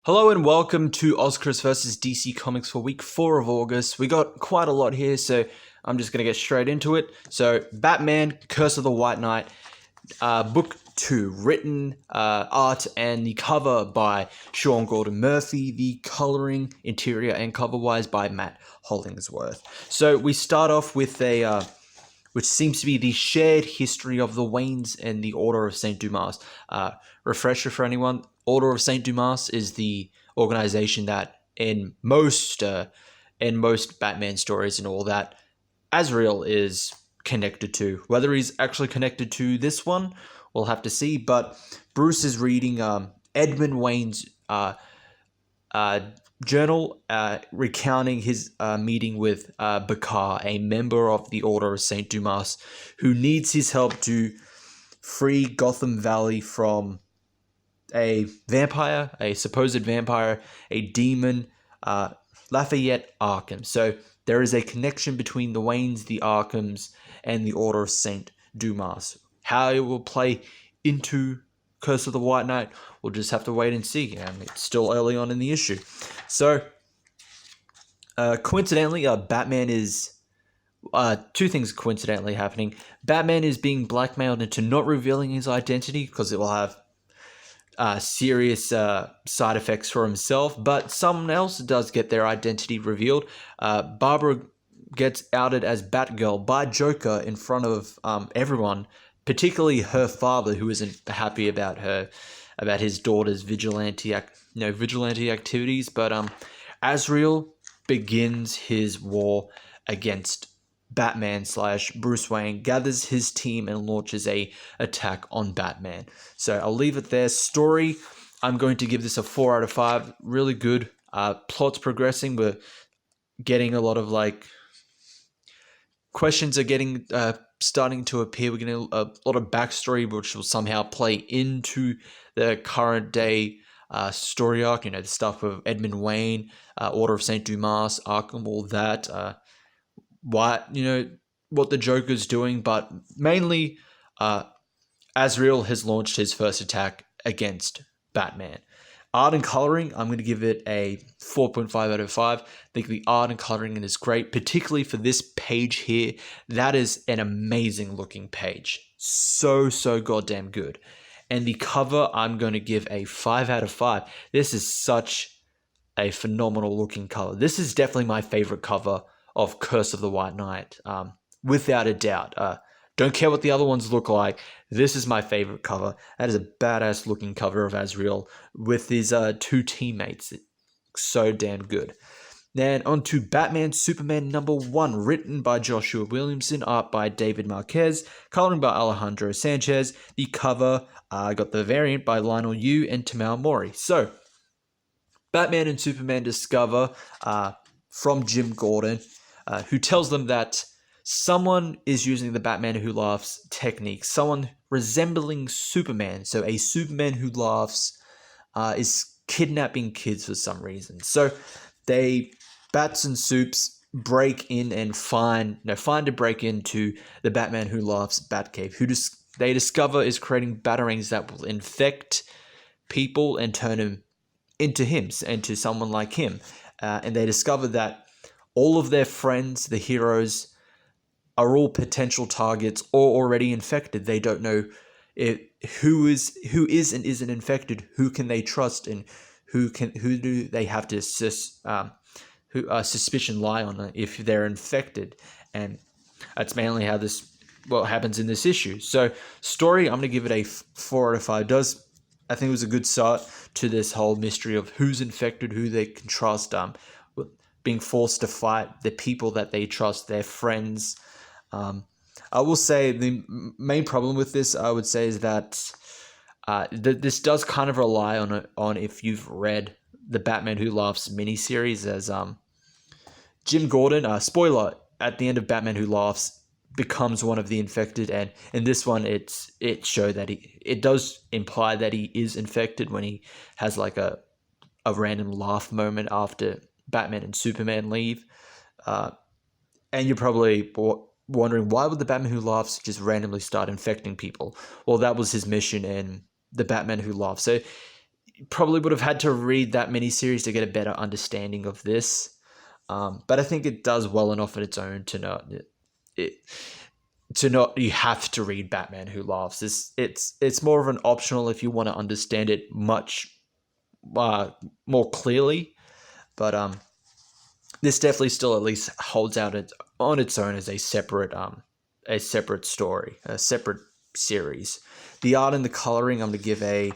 Hello and welcome to OZChris versus DC Comics for week 4 of August. We got quite a lot here, so I'm just going to get straight into it. So, Batman, Curse of the White Knight, book 2, written art and the cover by Sean Gordon Murphy, the coloring, interior and cover-wise by Matt Hollingsworth. So, we start off with a which seems to be the shared history of the Waynes and the Order of St. Dumas. Refresher for anyone, Order of St. Dumas is the organization that in most Batman stories and all that, Azrael is connected to. Whether he's actually connected to this one, we'll have to see. But Bruce is reading Edmund Wayne's journal recounting his meeting with Bakar, a member of the Order of St. Dumas, who needs his help to free Gotham Valley from a vampire, a supposed vampire, a demon, Lafayette Arkham. So there is a connection between the Waynes, the Arkhams, and the Order of St. Dumas. How it will play into Curse of the White Knight, we'll just have to wait and see. It's still early on in the issue. So, coincidentally, Batman is... two things coincidentally happening. Batman is being blackmailed into not revealing his identity because it will have serious side effects for himself, but someone else does get their identity revealed. Barbara gets outed as Batgirl by Joker in front of everyone, particularly her father, who isn't happy about his daughter's vigilante activities. But Azrael begins his war against Batman / Bruce Wayne, gathers his team and launches a attack on Batman. So I'll leave it there. Story, I'm going to give this a 4 out of 5. Really good. Plot's progressing. We're getting a lot of questions are getting starting to appear. We're getting a lot of backstory, which will somehow play into the current day story arc. The stuff of Edmund Wayne, Order of St. Dumas, Arkham, all that. What the Joker's doing, but mainly Azrael has launched his first attack against Batman. Art and coloring, I'm going to give it a 4.5 out of 5. I think the art and coloring is great, particularly for this page here. That is an amazing looking page. So goddamn good. And the cover, I'm going to give a 5 out of 5. This is such a phenomenal looking cover. This is definitely my favorite cover of Curse of the White Knight, without a doubt. Don't care what the other ones look like. This is my favorite cover. That is a badass looking cover of Azrael with his two teammates. It's so damn good. Then on to Batman Superman #1, written by Joshua Williamson, art by David Marquez, coloring by Alejandro Sanchez. The cover got the variant by Lionel Yu and Tamao Mori. So, Batman and Superman discover from Jim Gordon, who tells them that someone is using the Batman Who Laughs technique, someone resembling Superman. So a Superman who laughs is kidnapping kids for some reason. So Bats and Supes break in and find a break into the Batman Who Laughs Batcave, who they discover is creating batarangs that will infect people and turn them into someone like him. And they discover that all of their friends, the heroes, are all potential targets or already infected. They don't know who is and isn't infected. Who can they trust, and who do they have to suspicion lie on if they're infected? And that's mainly how what happens in this issue. So story, I'm going to give it a 4 out of 5. I think it was a good start to this whole mystery of who's infected, who they can trust, being forced to fight the people that they trust, their friends. I will say the main problem with this, I would say, is that this does kind of rely on if you've read the Batman Who Laughs miniseries, as Jim Gordon, spoiler, at the end of Batman Who Laughs becomes one of the infected, and in this one it showed that it does imply that he is infected when he has a random laugh moment after Batman and Superman leave. And you're probably wondering, why would the Batman Who Laughs just randomly start infecting people? Well, that was his mission in the Batman Who Laughs. So probably would have had to read that miniseries to get a better understanding of this. But I think it does well enough on its own to not you have to read Batman Who Laughs. It's more of an optional if you want to understand it much more clearly. But this definitely still at least holds out on its own as a separate story, a separate series. The art and the coloring, I'm gonna give a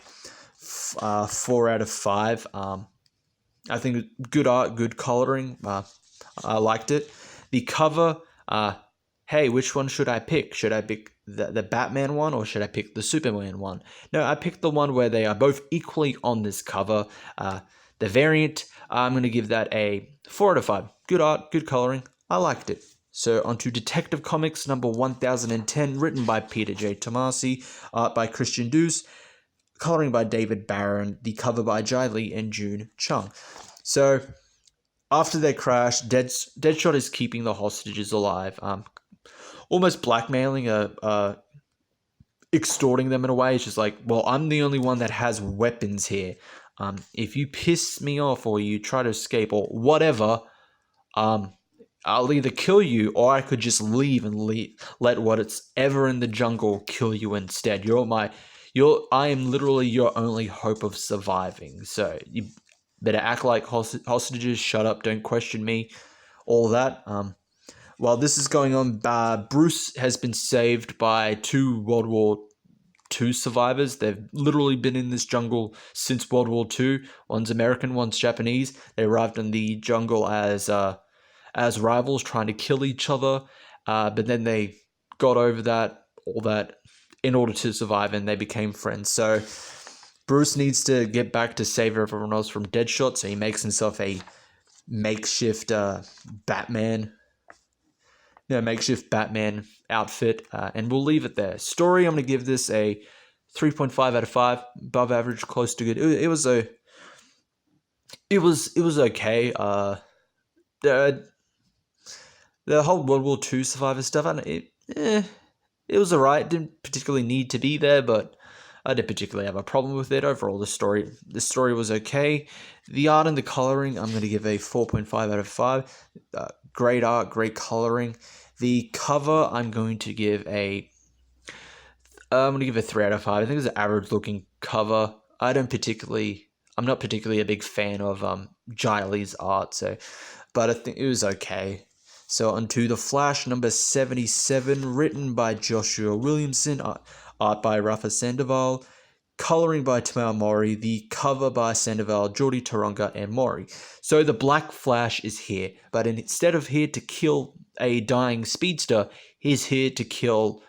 4 out of 5. I think good art, good coloring. I liked it. The cover. Hey, which one should I pick? Should I pick the Batman one or should I pick the Superman one? No, I picked the one where they are both equally on this cover. The variant, I'm going to give that a 4 out of 5. Good art, good coloring. I liked it. So on to Detective Comics number 1010, written by Peter J. Tomasi, art by Christian Deuce, coloring by David Barron, the cover by Jai Lee and June Chung. So after they crash, Deadshot is keeping the hostages alive, almost blackmailing, extorting them in a way. It's just like, well, I'm the only one that has weapons here. If you piss me off or you try to escape or whatever, I'll either kill you or I could just leave and let what's ever in the jungle kill you instead. I am literally your only hope of surviving. So you better act like hostages, shut up, don't question me, all that. While this is going on, Bruce has been saved by 2 World War II survivors. They've literally been in this jungle since World War II. One's American, one's Japanese. They arrived in the jungle as rivals, trying to kill each other. But then they got over all that, in order to survive, and they became friends. So Bruce needs to get back to save everyone else from Deadshot. So he makes himself a makeshift Batman outfit, and we'll leave it there. Story, I'm going to give this a 3.5 out of 5, above average, close to good. It was okay. The whole World War II survivor stuff, it was alright. Didn't particularly need to be there, but I didn't particularly have a problem with it. Overall, the story was okay. The art and the coloring, I'm going to give a 4.5 out of 5. Great art, great coloring. The cover, I'm going to give a 3 out of 5. I think it's an average looking cover. I'm not particularly a big fan of Jai Lee's art, but I think it was okay. So onto The Flash number 77, written by Joshua Williamson, art by Rafa Sandoval, coloring by Tamao Mori, the cover by Sandoval, Jordi Taronga, and Mori. So the Black Flash is here, but instead of here to kill a dying speedster, he's here to kill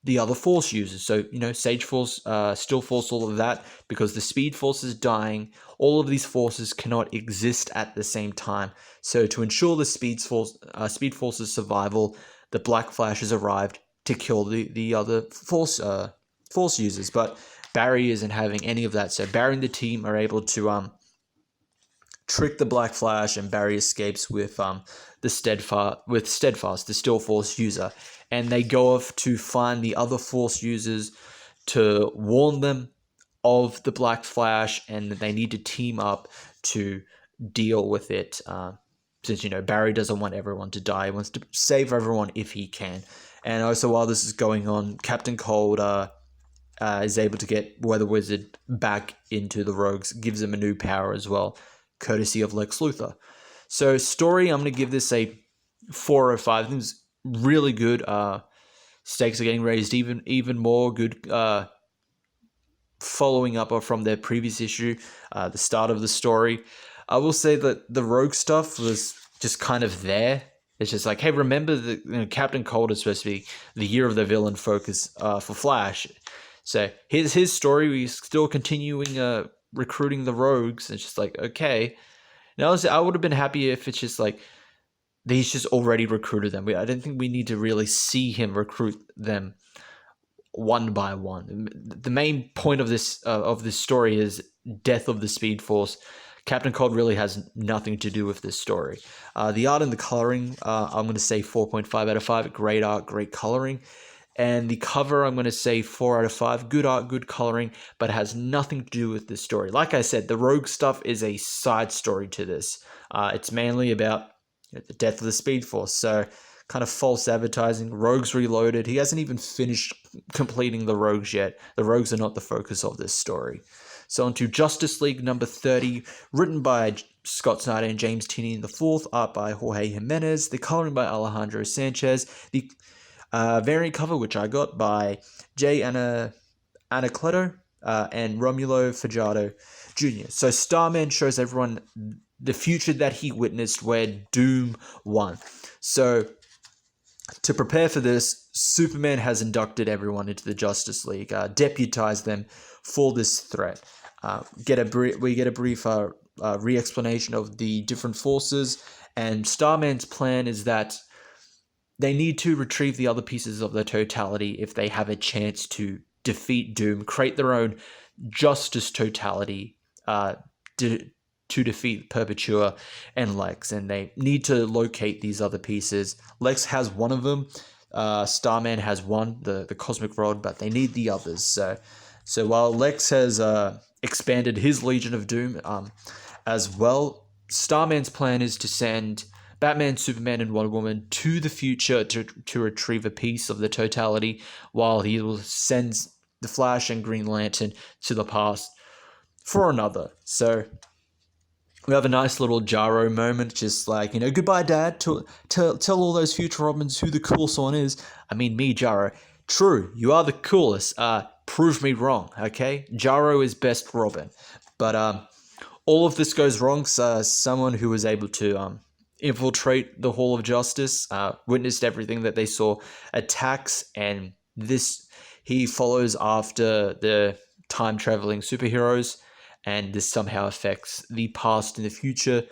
the other Force users. So, Sage Force, Still Force, all of that, because the Speed Force is dying. All of these forces cannot exist at the same time. So to ensure the Speed Force's survival, the Black Flash has arrived to kill the other Force users. But Barry isn't having any of that. So Barry and the team are able to trick the Black Flash, and Barry escapes with Steadfast, the Still Force user, and they go off to find the other Force users to warn them of the Black Flash, and they need to team up to deal with it. Since Barry doesn't want everyone to die, he wants to save everyone if he can. And also, while this is going on, Captain Cold is able to get Weather Wizard back into the Rogues, gives him a new power as well, courtesy of Lex Luthor. So story, I'm going to give this a 4 out of 5. I think it's really good. Stakes are getting raised even more. Good following up from their previous issue, the start of the story. I will say that the Rogue stuff was just kind of there. It's just like, hey, remember that Captain Cold is supposed to be the year of the villain focus for Flash. So his story, we're still continuing recruiting the Rogues. It's just like, okay. Now, I would have been happy if it's just like he's just already recruited them. I don't think we need to really see him recruit them one by one. The main point of this story is death of the Speed Force. Captain Cold really has nothing to do with this story. The art and the coloring, I'm going to say 4.5 out of 5. Great art, great coloring. And the cover, I'm going to say 4 out of 5. Good art, good coloring, but has nothing to do with the story. Like I said, the rogue stuff is a side story to this. It's mainly about the death of the Speed Force. So kind of false advertising. Rogues Reloaded. He hasn't even finished completing the Rogues yet. The Rogues are not the focus of this story. So on to Justice League number 30, written by Scott Snyder and James Tynion IV, art by Jorge Jimenez, the coloring by Alejandro Sanchez, the variant cover, which I got by J. Anacleto and Romulo Fajardo Jr. So Starman shows everyone the future that he witnessed where Doom won. So to prepare for this, Superman has inducted everyone into the Justice League, deputized them for this threat. We get a brief re-explanation of the different forces, and Starman's plan is that they need to retrieve the other pieces of the totality if they have a chance to defeat Doom, create their own justice totality to defeat Perpetua and Lex, and they need to locate these other pieces. Lex has one of them, Starman has one, the Cosmic Rod, but they need the others. So while Lex has expanded his Legion of Doom as well, Starman's plan is to send Batman, Superman, and Wonder Woman to the future to retrieve a piece of the totality, while he will send the Flash and Green Lantern to the past for another. So we have a nice little Jarro moment, just like, goodbye, Dad. Tell all those future Robins who the coolest one is. I mean, me, Jarro. True, you are the coolest. Prove me wrong, okay? Jarro is best Robin. But all of this goes wrong. So someone who was able to infiltrate the Hall of Justice witnessed everything that they saw, attacks, and he follows after the time-traveling superheroes, and this somehow affects the past and the future,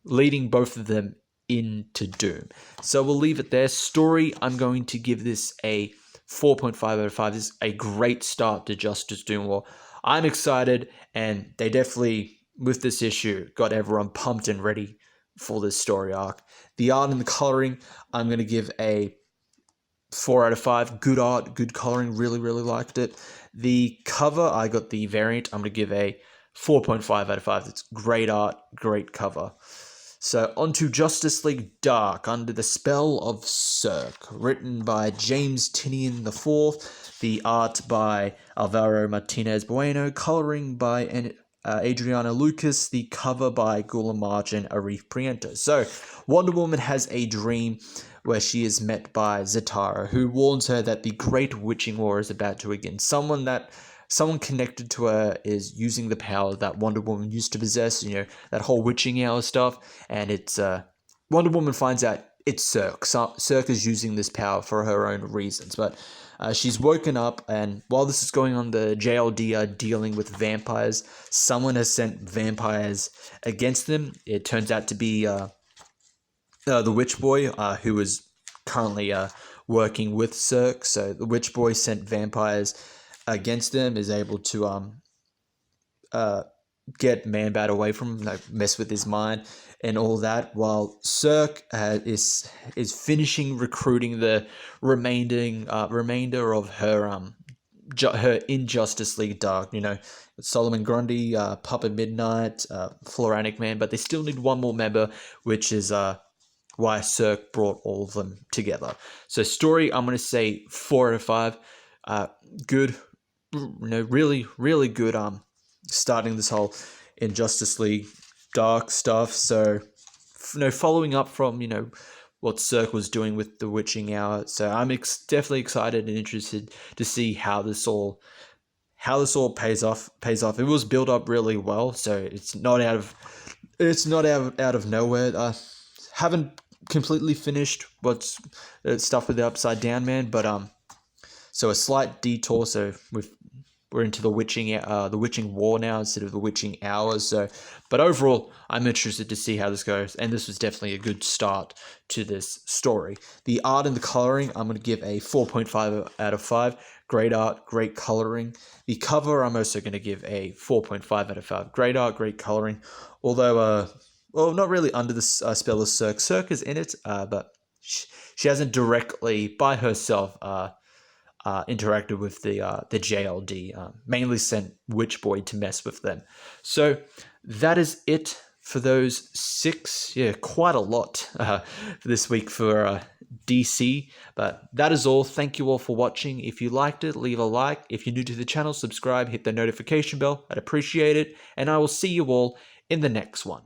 leading both of them into Doom. So we'll leave it there. Story, I'm going to give this a 4.5 out of 5. This is a great start to Justice Doom War. I'm excited, and they definitely, with this issue, got everyone pumped and ready for this story arc. The art and the coloring, I'm going to give a 4 out of 5. Good art, good coloring, really, really liked it. The cover, I got the variant, I'm going to give a 4.5 out of 5. It's great art, great cover. So on to Justice League Dark, Under the Spell of Cirque, written by James Tynion IV, the art by Alvaro Martinez Bueno, coloring by Adriana Lucas, the cover by Gula March and Arif Priento. So Wonder Woman has a dream where she is met by Zatara, who warns her that the Great Witching War is about to begin. Someone connected to her is using the power that Wonder Woman used to possess, that whole witching hour stuff, and it's, Wonder Woman finds out it's Cirque. Cirque is using this power for her own reasons, but she's woken up, and while this is going on, the JLD are dealing with vampires. Someone has sent vampires against them. It turns out to be the Witch Boy, who is currently working with Cirque, so the Witch Boy sent vampires against them, is able to get Man-Bat away from him, mess with his mind and all that, while Cirque is finishing recruiting the remainder of her her Injustice League Dark, Solomon Grundy, Puppet Midnight, Floranic Man, but they still need one more member, which is why Cirque brought all of them together. So story, I'm going to say 4 out of 5. Good, really, really good starting this whole Injustice League Dark stuff. So, following up from, what Cirque was doing with the Witching Hour. So I'm definitely excited and interested to see how this all pays off. It was built up really well, so it's not out of nowhere. Haven't completely finished what's stuff with the Upside Down Man, but so a slight detour. So we're into the witching war now instead of the witching hours. So, but overall, I'm interested to see how this goes, and this was definitely a good start to this story. The art and the coloring, I'm going to give a 4.5 out of 5. Great art, great coloring. The cover, I'm also going to give a 4.5 out of 5. Great art, great coloring. Although, not really under the spell of Cirque. Cirque is in it, but she hasn't directly by herself interacted with the JLD. Mainly sent Witchboy to mess with them. So that is it for those 6. Yeah, quite a lot for this week for DC. But that is all. Thank you all for watching. If you liked it, leave a like. If you're new to the channel, subscribe, hit the notification bell. I'd appreciate it. And I will see you all in the next one.